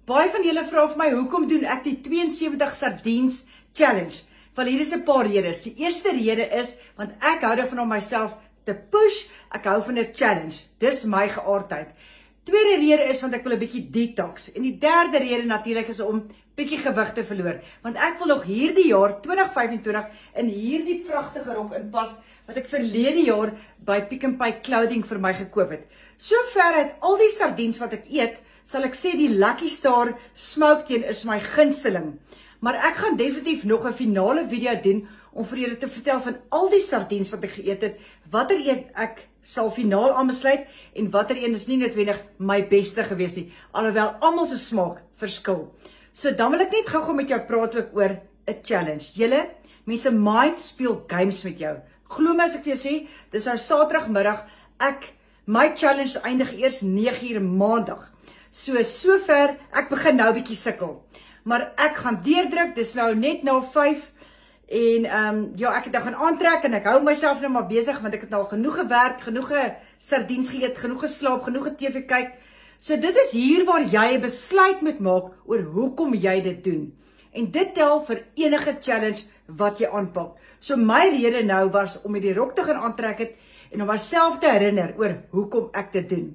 Baie van julle vra vir my, hoekom doen ek die 72 sardiens challenge? Wel, hier is 'n paar redes. Die eerste rede is, want ek hou daarvan om myself te push, ek hou van 'n challenge. Dis my geaardheid. Tweede rede is, want ek wil 'n bietjie detox. En die derde rede natuurlik is om bietjie gewig te verloor. Want ek wil nog hierdie jaar, 2025, in hierdie pragtige rok inpas, wat ek verlede jaar by Pick n Pay Clothing vir my gekoop het. Sover uit al die sardiens wat ek eet, sal ek sê die Lucky Star Smoked een is my gunsteling. Maar ek gaan definitief nog 'n finale video doen om vir julle te vertel van al die sardiens wat ek geëet het, watter een ek sal finaal aanbesluit en watter een is nie noodwendig my beste gewees nie, alhoewel almal se smaak verskil. So dan wil ek net gou-gou met jou praat ook oor 'n challenge. Julle, mense mind speel games met jou. Glo my as ek vir jou sê, dis nou Saterdagmiddag, my challenge eindig eers 9:00 Maandag. Sover, ek begin nou bietjie sukkel. Maar ek gaan deurdruk, dis nou net na 5 en ek het nou gaan aantrek en ek hou myself nou maar besig want ek het nou genoeg gewerk, genoeg sardiens geëet, genoeg geslaap, genoeg TV kyk. So dit is hier waar jy 'n besluit moet maak oor hoekom jy dit doen. En dit tel vir enige challenge wat jy aanpak. So my rede nou was om met die rok te gaan aantrek het en om myself te herinner oor hoekom ek dit doen.